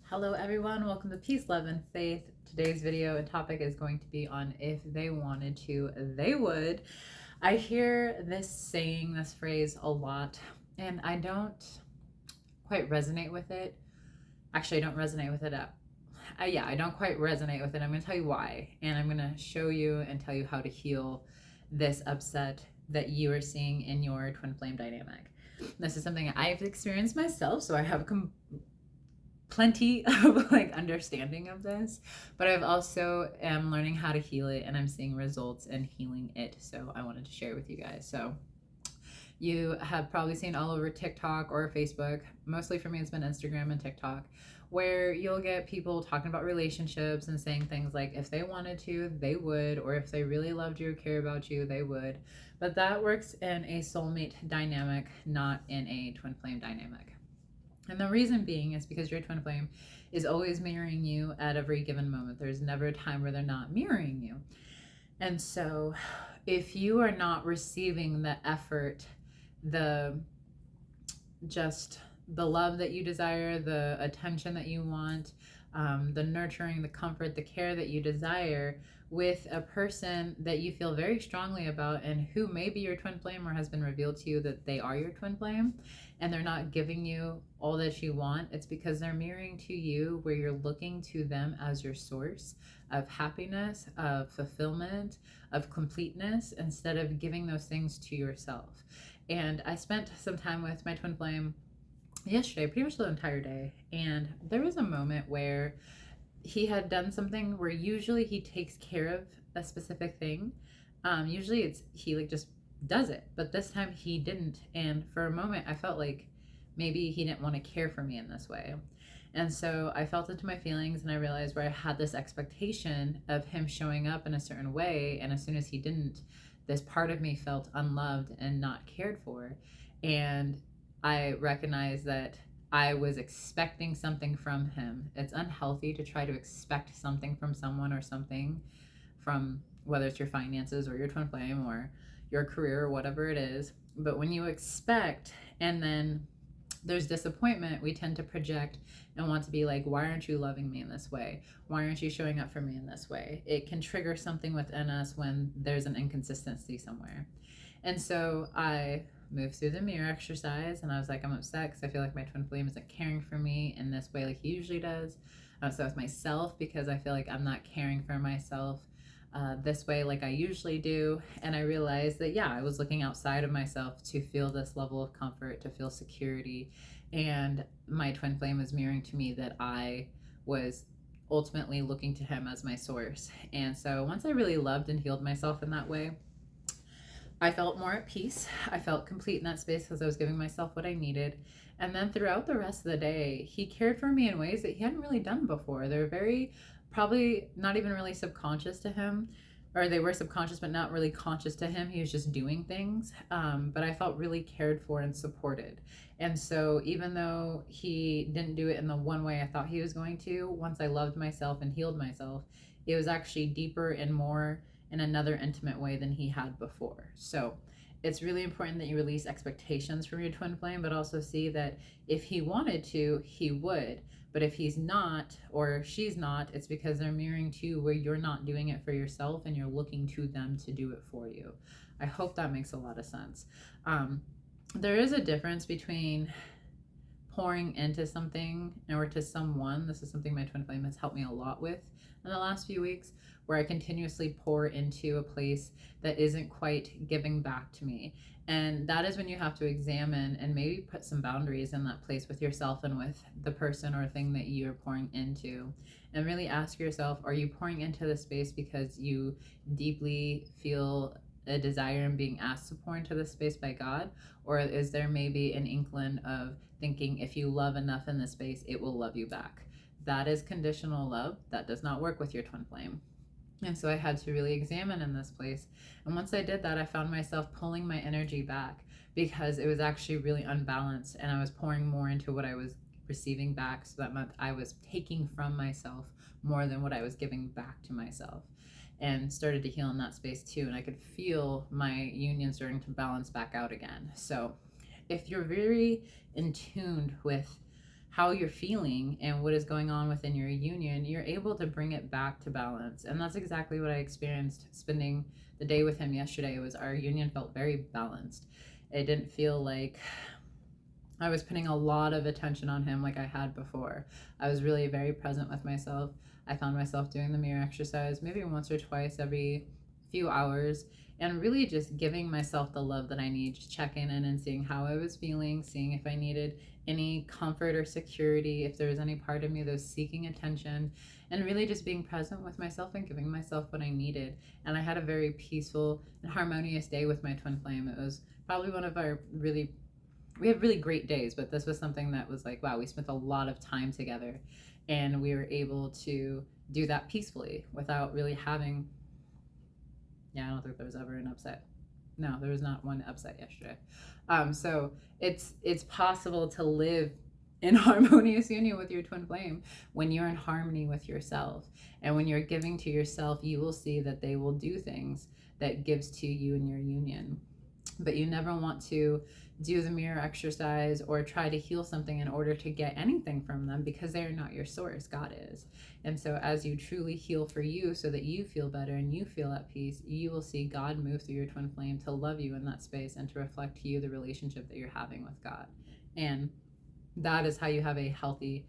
Hello everyone, welcome to Peace, Love, and Faith. Today's video and topic is going to be on if they wanted to, they would. I hear this saying, this phrase a lot, and I don't quite resonate with it. Actually, I don't resonate with it I don't quite resonate with it. I'm going to tell you why, and I'm going to show you and tell you how to heal this upset that you are seeing in your twin flame dynamic. This is something I've experienced myself, so I have plenty of understanding of this, but I've also am learning how to heal it, and I'm seeing results in healing it, so I wanted to share with you guys. So you have probably seen all over TikTok or Facebook, mostly for me it's been Instagram and TikTok, where you'll get people talking about relationships and saying things like if they wanted to they would, or if they really loved you or care about you they would. But that works in a soulmate dynamic, not in a twin flame dynamic. And the reason being is because your twin flame is always mirroring you at every given moment. There's never a time where they're not mirroring you. And so if you are not receiving the effort, the love that you desire, the attention that you want, the nurturing, the comfort, the care that you desire with a person that you feel very strongly about and who may be your twin flame or has been revealed to you that they are your twin flame, and they're not giving you all that you want, it's because they're mirroring to you where you're looking to them as your source of happiness, of fulfillment, of completeness, instead of giving those things to yourself. And I spent some time with my twin flame yesterday, pretty much the entire day, and there was a moment where he had done something where usually he takes care of a specific thing. Usually it's he just does it, but this time he didn't, and for a moment I felt like maybe he didn't want to care for me in this way. And so I felt into my feelings, and I realized where I had this expectation of him showing up in a certain way, and as soon as he didn't, this part of me felt unloved and not cared for. And I recognized that I was expecting something from him. It's unhealthy to try to expect something from someone or something from, whether it's your finances or your twin flame or your career or whatever it is. But when you expect and then there's disappointment, we tend to project and want to be like, why aren't you loving me in this way? Why aren't you showing up for me in this way? It can trigger something within us when there's an inconsistency somewhere. And so I moved through the mirror exercise, and I was like, I'm upset because I feel like my twin flame isn't caring for me in this way like he usually does. So with myself, because I feel like I'm not caring for myself this way like I usually do. And I realized that, yeah, I was looking outside of myself to feel this level of comfort, to feel security. And my twin flame was mirroring to me that I was ultimately looking to him as my source. And so once I really loved and healed myself in that way, I felt more at peace. I felt complete in that space because I was giving myself what I needed. And then throughout the rest of the day, he cared for me in ways that he hadn't really done before. They're very, probably not even really subconscious to him, or they were subconscious but not really conscious to him. He was just doing things. But I felt really cared for and supported. And so even though he didn't do it in the one way I thought he was going to, once I loved myself and healed myself, it was actually deeper and more in another intimate way than he had before. So it's really important that you release expectations from your twin flame, but also see that if he wanted to, he would. But if he's not or she's not, it's because they're mirroring to you where you're not doing it for yourself and you're looking to them to do it for you. I hope that makes a lot of sense. There is a difference between pouring into something or to someone. This is something my twin flame has helped me a lot with in the last few weeks, where I continuously pour into a place that isn't quite giving back to me. And that is when you have to examine and maybe put some boundaries in that place with yourself and with the person or thing that you're pouring into. And really ask yourself, are you pouring into this space because you deeply feel a desire in being asked to pour into this space by God? Or is there maybe an inkling of thinking if you love enough in this space, it will love you back? That is conditional love. That does not work with your twin flame. And so I had to really examine in this place. And once I did that, I found myself pulling my energy back because it was actually really unbalanced, and I was pouring more into what I was receiving back. So that meant I was taking from myself more than what I was giving back to myself, and started to heal in that space too. And I could feel my union starting to balance back out again. So if you're very in tuned with how you're feeling and what is going on within your union, you're able to bring it back to balance. And that's exactly what I experienced spending the day with him yesterday. It was our union felt very balanced. It didn't feel like I was putting a lot of attention on him like I had before. I was really very present with myself. I found myself doing the mirror exercise maybe once or twice every few hours, and really just giving myself the love that I need, just checking in and seeing how I was feeling, seeing if I needed any comfort or security, if there was any part of me that was seeking attention, and really just being present with myself and giving myself what I needed. And I had a very peaceful and harmonious day with my twin flame. It was probably one of our we have really great days, but this was something that was like, wow, we spent a lot of time together, and we were able to do that peacefully without really having, yeah, I don't think there was ever an upset. No, there was not one upset yesterday. So it's possible to live in harmonious union with your twin flame when you're in harmony with yourself. And when you're giving to yourself, you will see that they will do things that gives to you in your union. But you never want to do the mirror exercise or try to heal something in order to get anything from them, because they are not your source. God is. And so as you truly heal for you so that you feel better and you feel at peace, you will see God move through your twin flame to love you in that space and to reflect to you the relationship that you're having with God. And that is how you have a healthy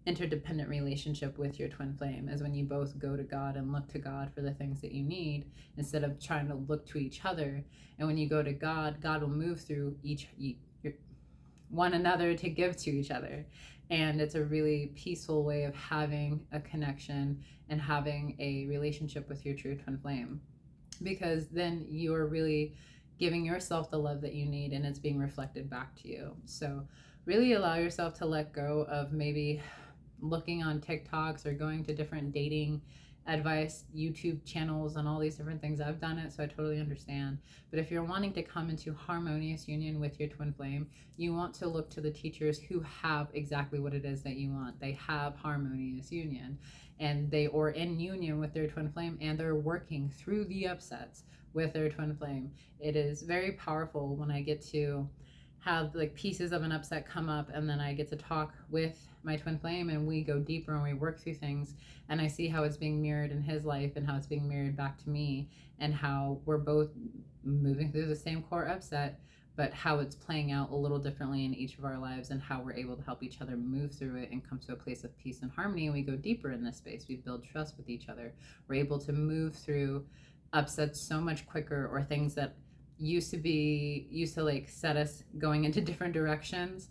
interdependent relationship with your twin flame, is when you both go to God and look to God for the things that you need instead of trying to look to each other. And when you go to God, God will move through one another to give to each other. And it's a really peaceful way of having a connection and having a relationship with your true twin flame, because then you're really giving yourself the love that you need and it's being reflected back to you. So really allow yourself to let go of maybe looking on TikToks or going to different dating advice YouTube channels and all these different things. I've done it, so I totally understand. But if you're wanting to come into harmonious union with your twin flame, you want to look to the teachers who have exactly what it is that you want. They have harmonious union, and they are in union with their twin flame, and they're working through the upsets with their twin flame. It is very powerful when I get to have like pieces of an upset come up, and then I get to talk with my twin flame and we go deeper and we work through things, and I see how it's being mirrored in his life and how it's being mirrored back to me, and how we're both moving through the same core upset, but how it's playing out a little differently in each of our lives, and how we're able to help each other move through it and come to a place of peace and harmony. And we go deeper in this space, we build trust with each other, we're able to move through upsets so much quicker, or things that used to like set us going into different directions.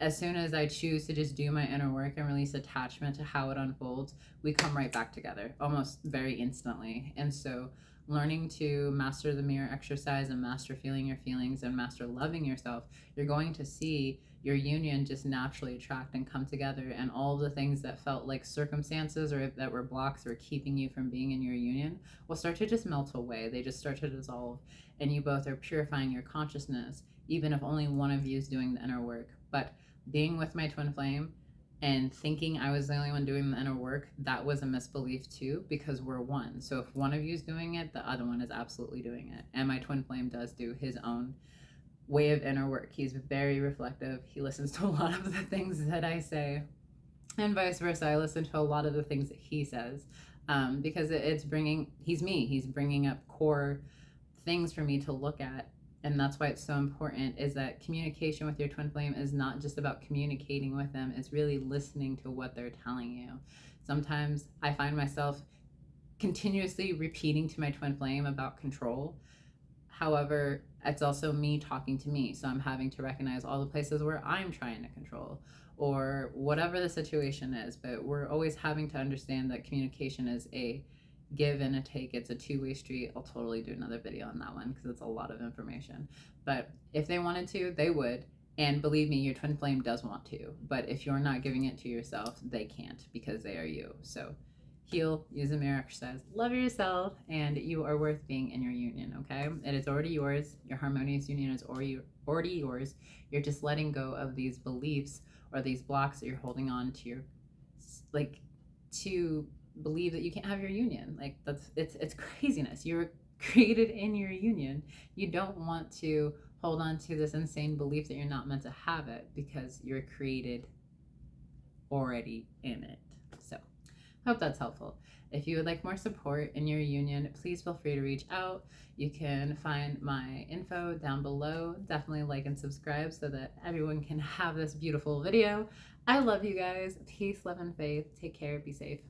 As soon as I choose to just do my inner work and release attachment to how it unfolds, we come right back together almost very instantly. And so learning to master the mirror exercise and master feeling your feelings and master loving yourself, you're going to see your union just naturally attract and come together, and all of the things that felt like circumstances or that were blocks or keeping you from being in your union will start to just melt away. They just start to dissolve, and you both are purifying your consciousness, even if only one of you is doing the inner work. But being with my twin flame and thinking I was the only one doing the inner work, that was a misbelief too, because we're one. So if one of you is doing it, the other one is absolutely doing it. And my twin flame does do his own way of inner work. He's very reflective. He listens to a lot of the things that I say, and vice versa. I listen to a lot of the things that he says, because he's me. He's bringing up core things for me to look at. And that's why it's so important, is that communication with your twin flame is not just about communicating with them, it's really listening to what they're telling you. Sometimes I find myself continuously repeating to my twin flame about control. However, it's also me talking to me. So I'm having to recognize all the places where I'm trying to control, or whatever the situation is. But we're always having to understand that communication is a give and a take. It's a two-way street. I'll totally do another video on that one because it's a lot of information. But if they wanted to, they would. And believe me, your twin flame does want to. But if you're not giving it to yourself, they can't, because they are you. So heal, use a mirror exercise, love yourself, and you are worth being in your union, okay? It is already yours. Your harmonious union is already yours. You're just letting go of these beliefs or these blocks that you're holding on to to believe that you can't have your union. Like, it's craziness. You're created in your union. You don't want to hold on to this insane belief that you're not meant to have it, because you're created already in it. So hope that's helpful. If you would like more support in your union, please feel free to reach out. You can find my info down below. Definitely like and subscribe so that everyone can have this beautiful video. I love you guys. Peace, love, and faith. Take care. Be safe.